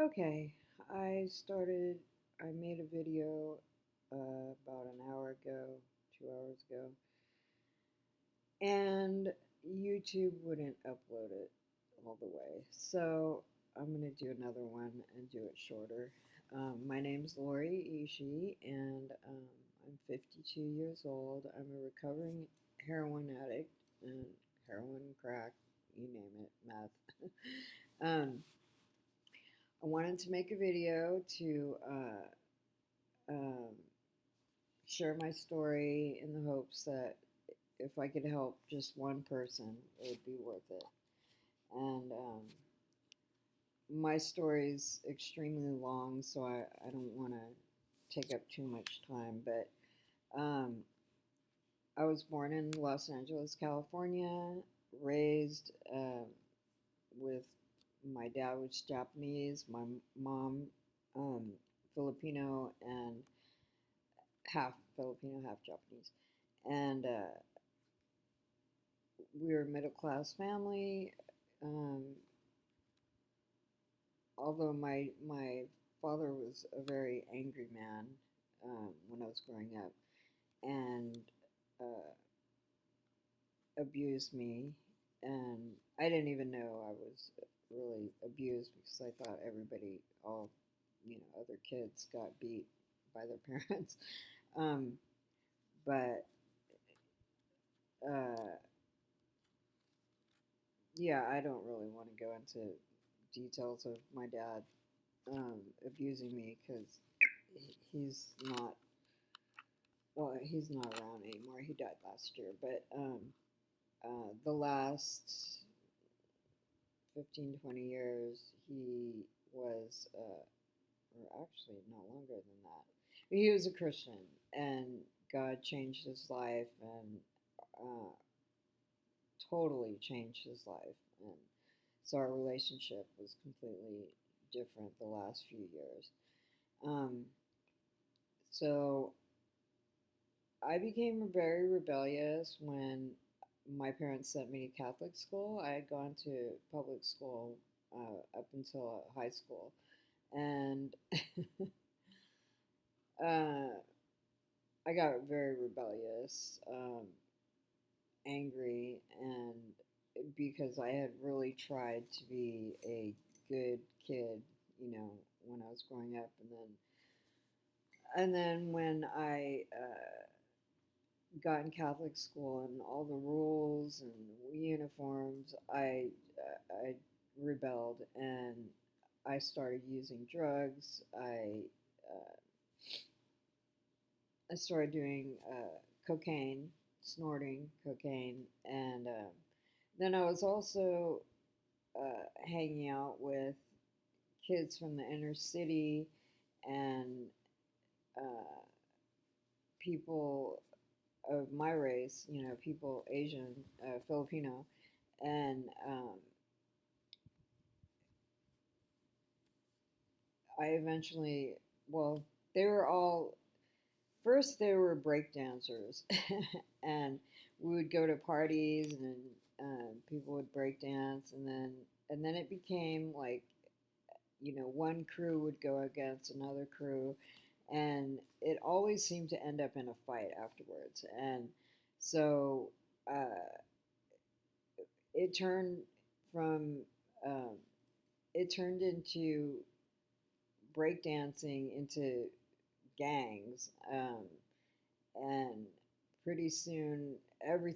Okay, I made a video about an hour ago, 2 hours ago, and YouTube wouldn't upload it all the way. So I'm going to do another one and do it shorter. My name's Laurie Ishii, and I'm 52 years old. I'm a recovering heroin addict, and heroin, crack, you name it, meth. I wanted to make a video to um, share my story in the hopes that if I could help just one person, it would be worth it. And my story is extremely long, so I don't want to take up too much time. But I was born in Los Angeles, California, raised with my dad was Japanese, my mom um, Filipino, and half Filipino, half Japanese. And we were a middle class family. Um, Although my father was a very angry man when I was growing up, and uh, abused me, and I didn't even know I was really abused because I thought everybody, all other kids got beat by their parents. um, but uh, yeah, I don't really want to go into details of my dad abusing me because he's not, well, he's not around anymore. He died last year. But the last 15, 20 years, he was, or actually not longer than that, he was a Christian, and God changed his life and uh, totally changed his life. And so our relationship was completely different the last few years. Um, so I became very rebellious when my parents sent me to Catholic school. I had gone to public school up until high school, and uh, I got very rebellious, angry, and because I had really tried to be a good kid, when I was growing up, and then when I got in Catholic school and all the rules and uniforms, I rebelled and I started using drugs. I started doing cocaine, snorting cocaine, and then I was also hanging out with kids from the inner city and uh, people of my race, people Asian, Filipino, and I eventually, well, they were all, first they were break dancers, and we would go to parties and people would break dance, and then it became like, one crew would go against another crew, and it always seemed to end up in a fight afterwards, and so uh, it turned from um, it turned into breakdancing into gangs, and pretty soon every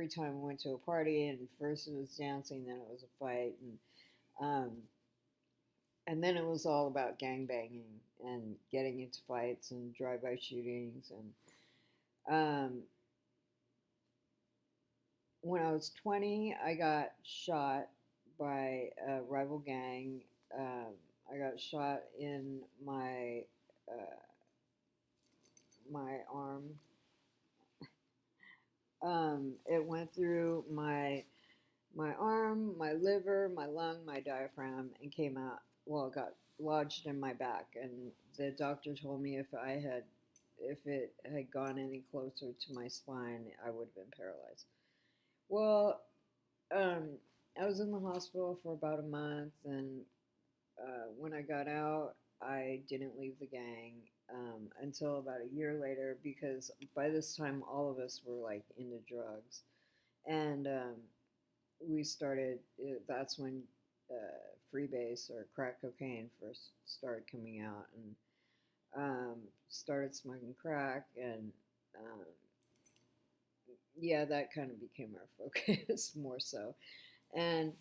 time we went to a party, and first it was dancing, then it was a fight, and then it was all about gang banging and getting into fights and drive-by shootings, and when I was 20, I got shot by a rival gang. Um, I got shot in uh, my arm. It went through my arm, my liver, my lung, my diaphragm, and came out. Well, it got lodged in my back, and the doctor told me if it had gone any closer to my spine, I would have been paralyzed. Well, um, I was in the hospital for about a month, and when I got out, I didn't leave the gang until about a year later because by this time all of us were like into drugs, and we started. That's when freebase or crack cocaine first started coming out, and started smoking crack, and um, yeah, that kind of became our focus more so. And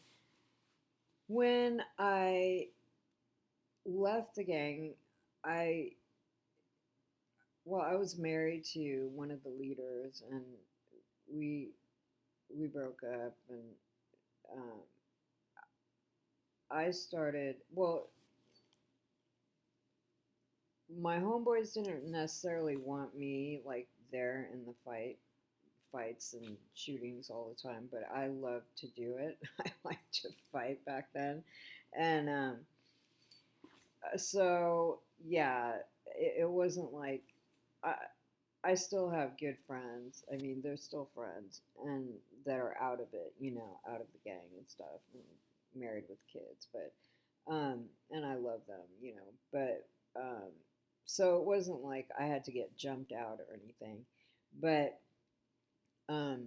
when I left the gang, I I was married to one of the leaders, and we we broke up, and um, I started. Well, my homeboys didn't necessarily want me like there in the fights and shootings all the time, but I loved to do it. I liked to fight back then, and so yeah, it wasn't like I I still have good friends. I mean, they're still friends, and that are out of it, out of the gang and stuff, and married with kids. But and I love them, But so it wasn't like I had to get jumped out or anything. But um,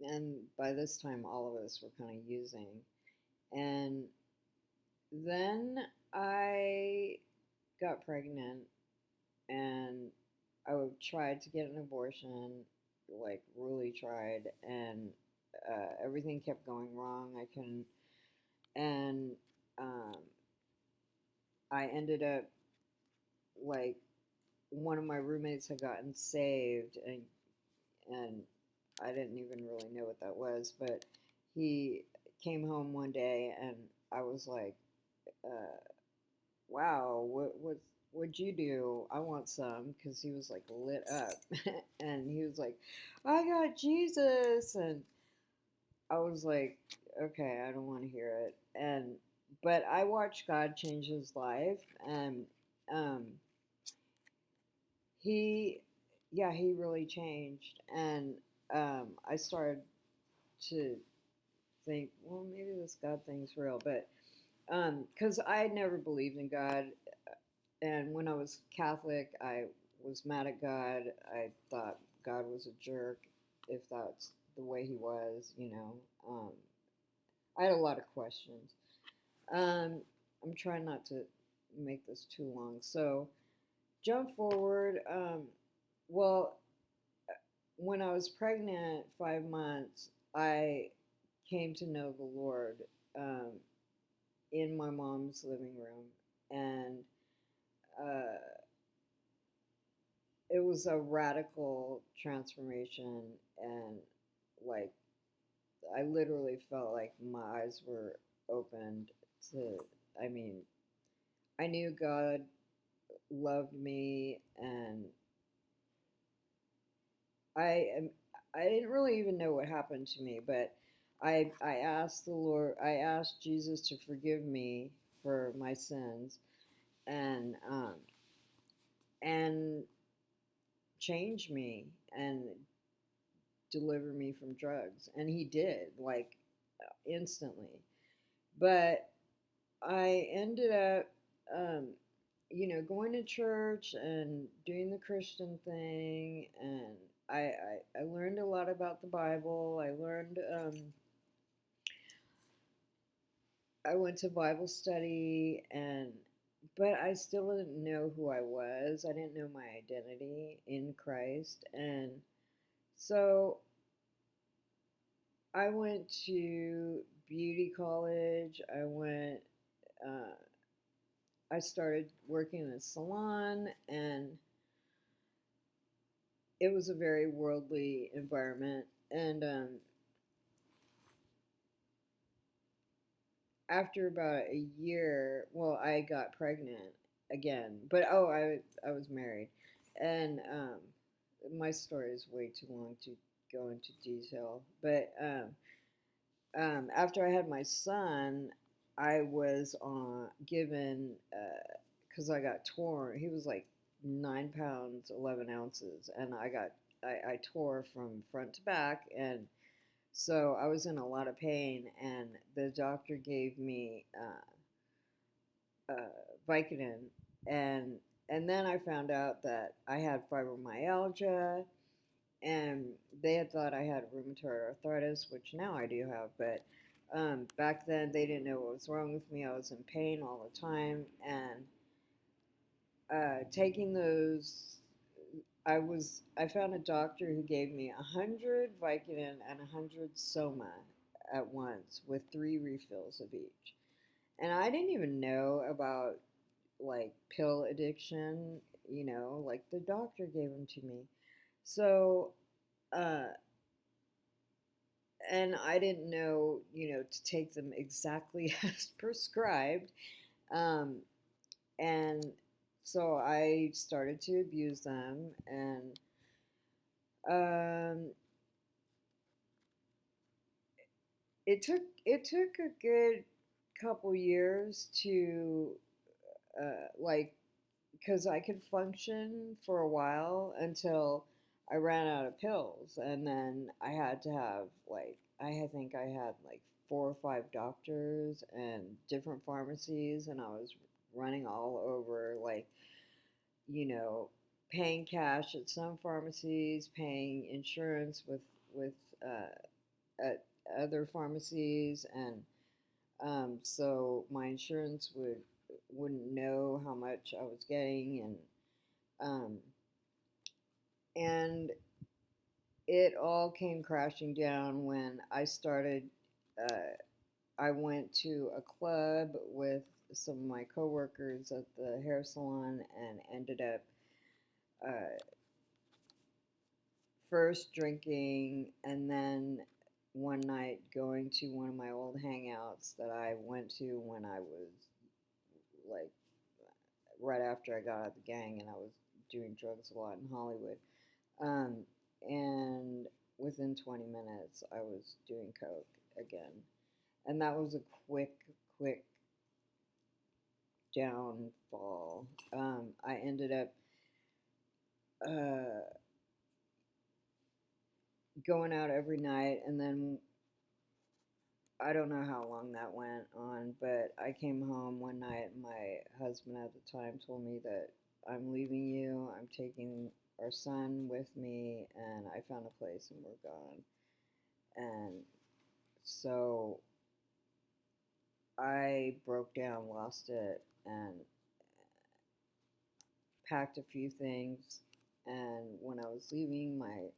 and by this time, all of us were kind of using, and then I got pregnant, and I tried to get an abortion, like really tried, and everything kept going wrong. I couldn't, and um, I ended up like one of my roommates had gotten saved, and I didn't even really know what that was, but he came home one day, and I was like, uh, "Wow, what'd you do? I want some," because he was like lit up, and he was like, "I got Jesus," and I was like, "Okay, I don't want to hear it," and but I watched God change his life, and um, he, yeah, he really changed, and I started to think, well, maybe this God thing's real, but because I had never believed in God, and when I was Catholic, I was mad at God. I thought God was a jerk, if that's the way he was. I had a lot of questions. Um, I'm trying not to make this too long. So, jump forward. Well, when I was pregnant, 5 months, I came to know the Lord um, in my mom's living room, and uh, it was a radical transformation, and like I literally felt like my eyes were opened to. I mean, I knew God loved me, and I am. I didn't really even know what happened to me, but I asked the Lord. I asked Jesus to forgive me for my sins, and and change me and deliver me from drugs, and He did, like, instantly. But I ended up, um, going to church and doing the Christian thing, and I learned a lot about the Bible. I went to Bible study, but I still didn't know who I was. I didn't know my identity in Christ, and so I went to beauty college. Uh, I started working in a salon, and it was a very worldly environment. And after about a year, well, I got pregnant again. But oh, I was married, and my story is way too long to go into detail. But after I had my son, I was given because I got torn. He was like 9 pounds 11 ounces, and I tore from front to back, and so I was in a lot of pain. And the doctor gave me Vicodin, and and then I found out that I had fibromyalgia, and they had thought I had rheumatoid arthritis, which now I do have, but back then they didn't know what was wrong with me. I was in pain all the time, and taking those, I found a doctor who gave me 100 Vicodin and 100 Soma at once with 3 refills of each. And I didn't even know about like pill addiction, like the doctor gave them to me. So, uh, and I didn't know, to take them exactly as prescribed. Um, and so I started to abuse them, and um, it took a good couple years to like, because I could function for a while until I ran out of pills, and then I had to have like, think I had like 4 or 5 doctors and different pharmacies, and I was running all over, like, you know paying cash at some pharmacies, paying insurance with at other pharmacies, and so my insurance wouldn't know how much I was getting, um, and it all came crashing down when I started. Uh, I went to a club with some of my coworkers at the hair salon and ended up uh, first drinking, and then one night going to one of my old hangouts that I went to when I was like right after I got out of the gang, and I was doing drugs a lot in Hollywood. Um, and within 20 minutes, I was doing coke again. And that was a quick downfall. I ended up uh, going out every night, and then I don't know how long that went on, but I came home one night, and my husband at the time told me that I'm leaving you, I'm taking our son with me, and I found a place and we're gone. And so I broke down, lost it, and packed a few things. And when I was leaving, my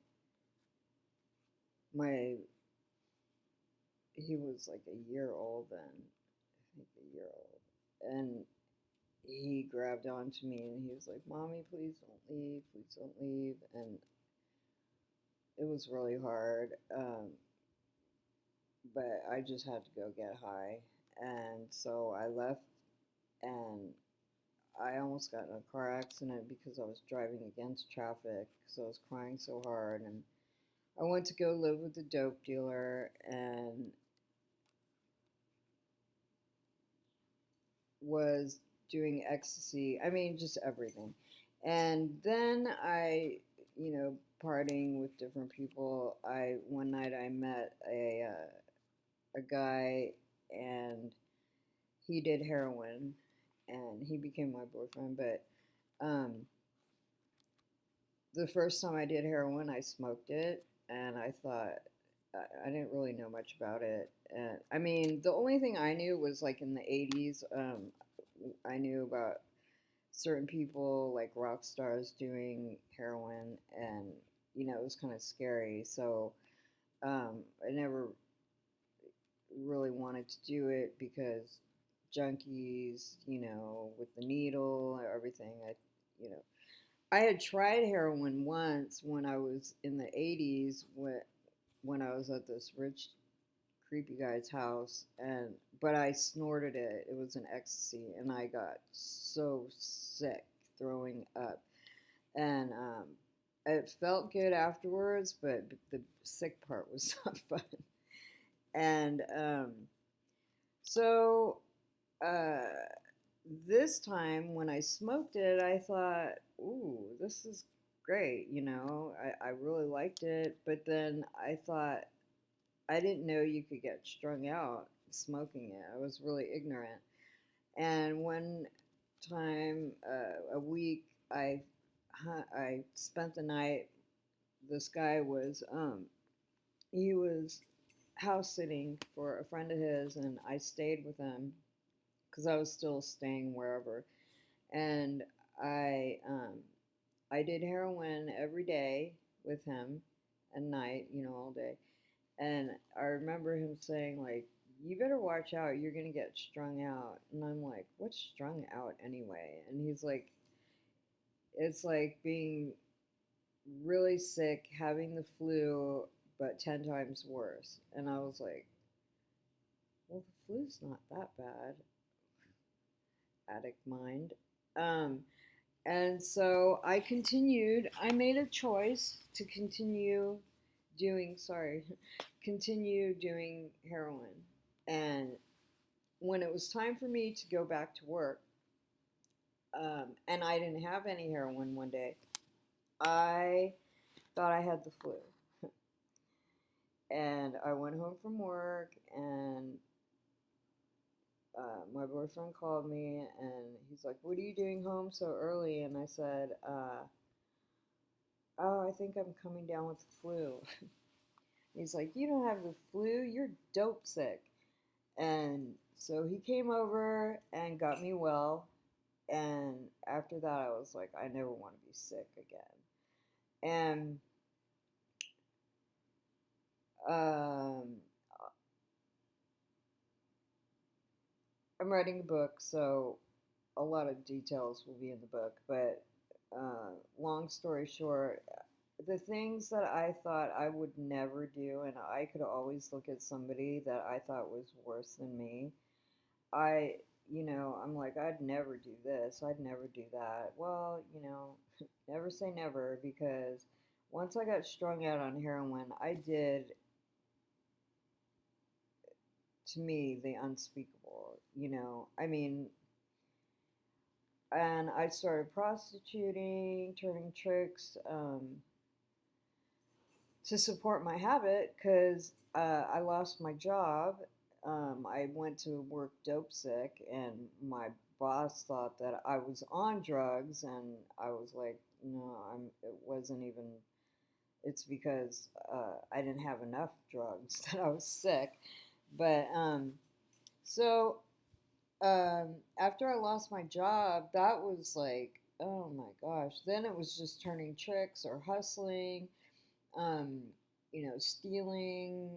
he was like a year old then, I think a year old, and he grabbed onto me and he was like, "Mommy, please don't leave, please don't leave." And it was really hard, but I just had to go get high, and so I left, and I almost got in a car accident because I was driving against traffic because I was crying so hard. And I went to go live with a dope dealer and was doing ecstasy. I mean, just everything. And then partying with different people. One night I met a guy, and he did heroin, and he became my boyfriend. But um, the first time I did heroin, I smoked it, and I thought I didn't really know much about it. And I mean, the only thing I knew was like in the '80s. I knew about certain people like rock stars doing heroin, and it was kind of scary. So I never really wanted to do it because junkies, with the needle, everything. You know, I had tried heroin once when I was in the '80s when I was at this rich creepy guy's house, and but I snorted it. It was an ecstasy, and I got so sick, throwing up, and it felt good afterwards, but the sick part was not fun. And so uh, this time when I smoked it, I thought, "Ooh, this is great." I really liked it, but then I thought, I didn't know you could get strung out smoking it. I was really ignorant. And one time, a week, I spent the night. This guy was he was house sitting for a friend of his, and I stayed with him because I was still staying wherever. And I um, I did heroin every day with him at night, all day. And I remember him saying, like, you better watch out, you're gonna get strung out. And I'm like, what's strung out anyway? And he's like, it's like being really sick, having the flu, but 10 times worse. And I was like, well, the flu's not that bad, addict mind. Um, and so I continued, I made a choice to sorry, continue doing heroin. And when it was time for me to go back to work, and I didn't have any heroin one day, I thought I had the flu. And I went home from work, and my boyfriend called me, and he's like, "What are you doing home so early?" And I said, "Oh, I think I'm coming down with the flu." He's like, "You don't have the flu, you're dope sick." And so he came over and got me well. And after that, I was like, I never want to be sick again. And um, I'm writing a book, so a lot of details will be in the book. But long story short, the things that I thought I would never do, and I could always look at somebody that I thought was worse than me. I'm like, I'd never do this, I'd never do that. Well, never say never, because once I got strung out on heroin, I did, to me, the unspeakable, I mean, and I started prostituting, turning tricks, to support my habit because I lost my job. I went to work dope sick, and my boss thought that I was on drugs, and I was like, no, It wasn't even. It's because I didn't have enough drugs that I was sick. But so after I lost my job, that was like, oh my gosh. Then it was just turning tricks or hustling, um, stealing,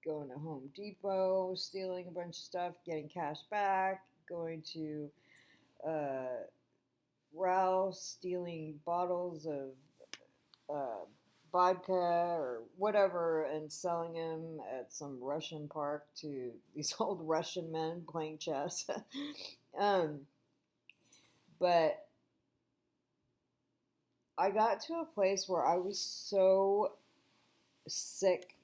going to Home Depot, stealing a bunch of stuff, getting cash back, going to uh, Ralph's, stealing bottles of vodka or whatever, and selling them at some Russian park to these old Russian men playing chess. um, but I got to a place where I was so sick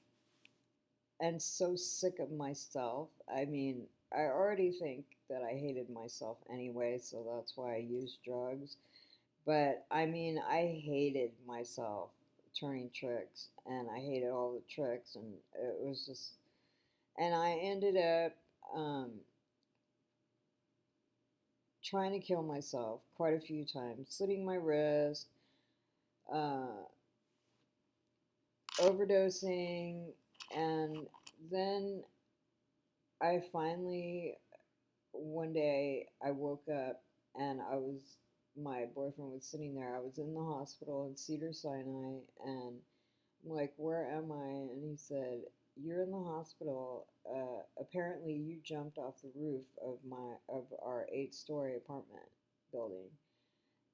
and so sick of myself. I mean, I already think that I hated myself anyway, so that's why I used drugs. But I mean, I hated myself turning tricks, and I hated all the tricks, and it was just, and I ended up trying to kill myself quite a few times, slitting my wrist, uh, overdosing, and then I finally, one day, I woke up, and my boyfriend was sitting there. I was in the hospital in Cedar Sinai, and I'm like, where am I? And he said, you're in the hospital. Apparently, you jumped off the roof of our 8-story apartment building.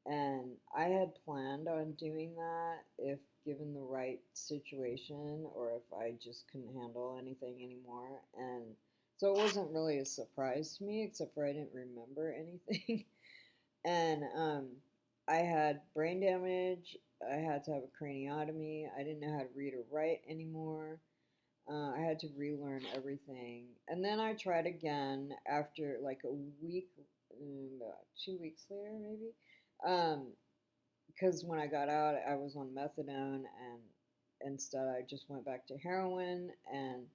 And I had planned on doing that if given the right situation, or if I just couldn't handle anything anymore. And so it wasn't really a surprise to me, except for I didn't remember anything. And I had brain damage. I had to have a craniotomy. I didn't know how to read or write anymore. I had to relearn everything. And then I tried again after like a week, about 2 weeks later, maybe. Um, because when I got out, I was on methadone, and instead I just went back to heroin, and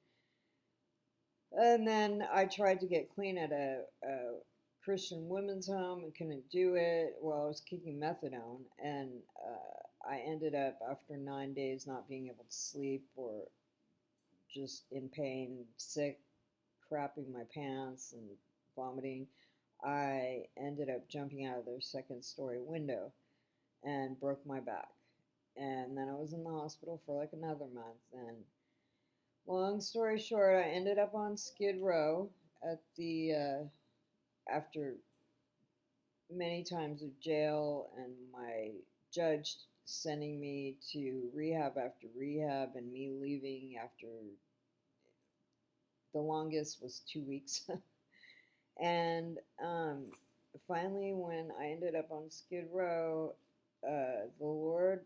And then I tried to get clean at a Christian women's home and couldn't do it while I was kicking methadone. And I ended up, after 9 days, not being able to sleep or just in pain, sick, crapping my pants and vomiting. I ended up jumping out of their second story window and broke my back. And then I was in the hospital for like another month. And long story short, I ended up on Skid Row at the after many times of jail and my judge sending me to rehab after rehab and me leaving after the longest was 2 weeks. And finally, when I ended up on Skid Row, the Lord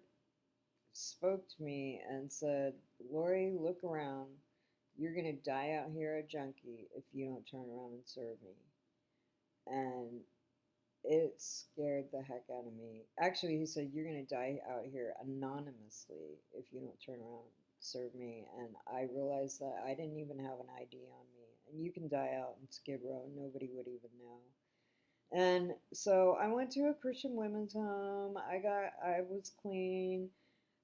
spoke to me and said, Laurie, look around. You're going to die out here a junkie if you don't turn around and serve me. And it scared the heck out of me. Actually, he said, you're going to die out here anonymously if you don't turn around and serve me. And I realized that I didn't even have an ID on me. And you can die out in Skid Row, nobody would even know. And so I went to a Christian women's home. I was clean.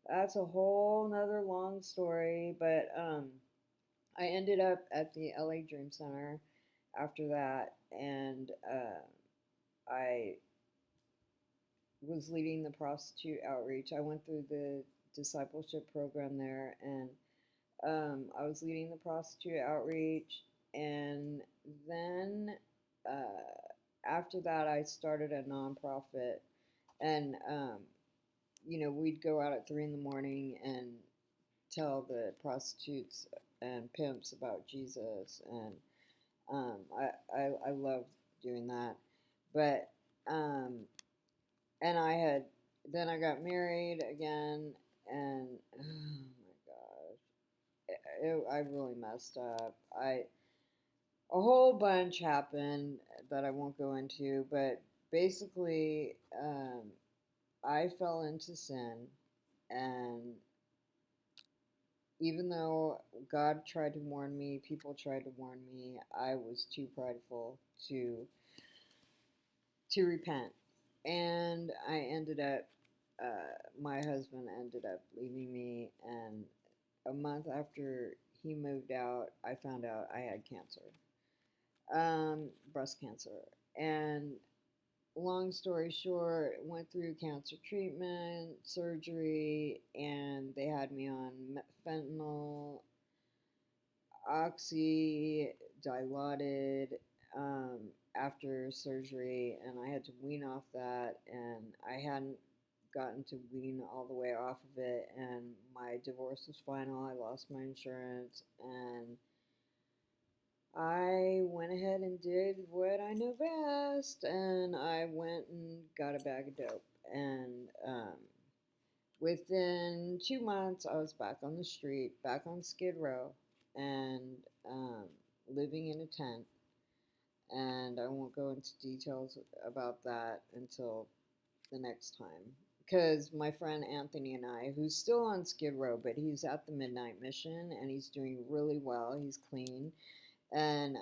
That's a whole nother long story, but I ended up at the LA Dream Center after that, and I was leading the prostitute outreach. I went through the discipleship program there, and I was leading the prostitute outreach, and then after that, I started a nonprofit, and we'd go out at 3 in the morning and tell the prostitutes and pimps about Jesus, and I loved doing that. But and then I got married again, and oh my gosh, I really messed up. A whole bunch happened that I won't go into, but basically, I fell into sin, and even though God tried to warn me, people tried to warn me, I was too prideful to repent. And I ended up, my husband ended up leaving me, and a month after he moved out, I found out I had cancer, breast cancer. And long story short, went through cancer treatment, surgery, and they had me on fentanyl, oxy, dilaudid, after surgery, and I had to wean off that, and I hadn't gotten to wean all the way off of it, and my divorce was final. I lost my insurance, and I went ahead and did what I know best, and I went and got a bag of dope. And within 2 months, I was back on the street, back on Skid Row, and living in a tent. And I won't go into details about that until the next time. Because my friend Anthony and I, who's still on Skid Row, but he's at the Midnight Mission, and he's doing really well. He's clean. And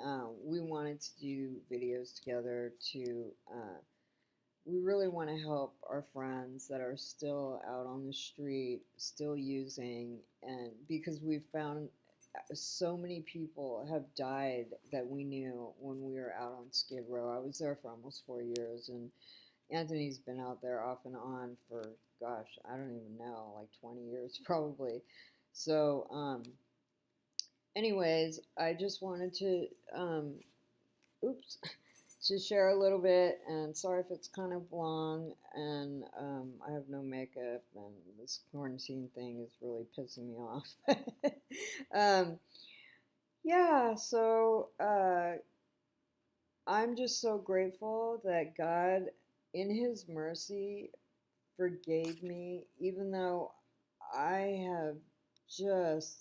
we wanted to do videos together we really want to help our friends that are still out on the street, still using, and because we've found so many people have died that we knew when we were out on Skid Row. I was there for almost 4 years, and Anthony's been out there off and on for, gosh, I don't even know, like 20 years probably. So, anyways, I just wanted to, to share a little bit, and sorry if it's kind of long, and I have no makeup, and this quarantine thing is really pissing me off. Yeah, so I'm just so grateful that God, in His mercy, forgave me, even though I have just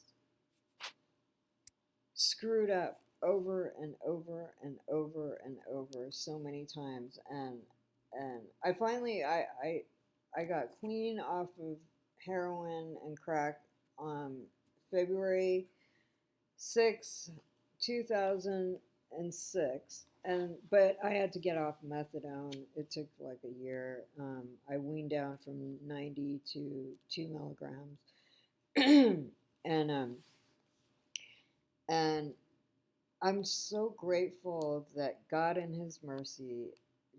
screwed up over and over and over and over so many times, and I finally I got clean off of heroin and crack on February 6th, 2006, but I had to get off methadone. It took like a year. I weaned down from 90 to 2 milligrams, and and I'm so grateful that God in His mercy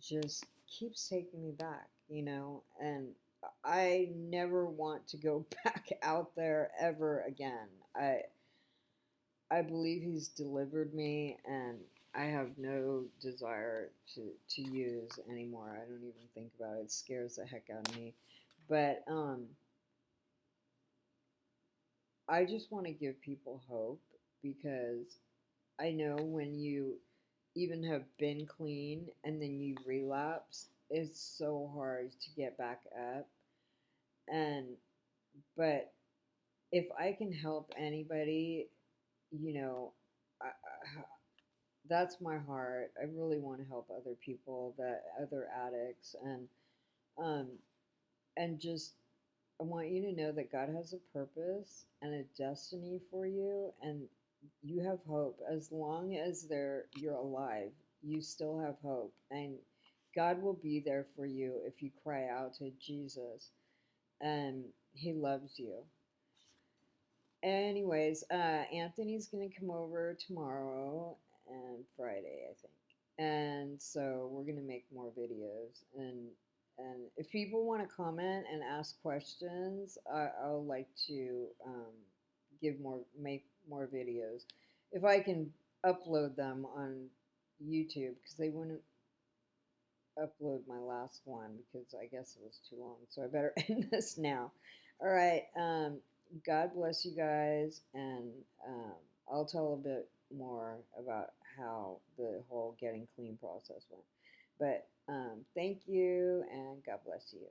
just keeps taking me back, and I never want to go back out there ever again. I believe He's delivered me, and I have no desire to use anymore. I don't even think about it. It scares the heck out of me. But I just want to give people hope, because I know when you even have been clean and then you relapse, it's so hard to get back up. And but if I can help anybody, you know, that's my heart. I really want to help other people, that other addicts, um, and just I want you to know that God has a purpose and a destiny for you, and you have hope. As long as you're alive, you still have hope, and God will be there for you if you cry out to Jesus, and He loves you. Anyways, Anthony's gonna come over tomorrow and Friday, I think, and so we're gonna make more videos. And if people want to comment and ask questions, I'll like to make more videos if I can upload them on YouTube, because they wouldn't upload my last one because I guess it was too long. So I better end this now. All right. God bless you guys, and I'll tell a bit more about how the whole getting clean process went. But thank you, and God bless you.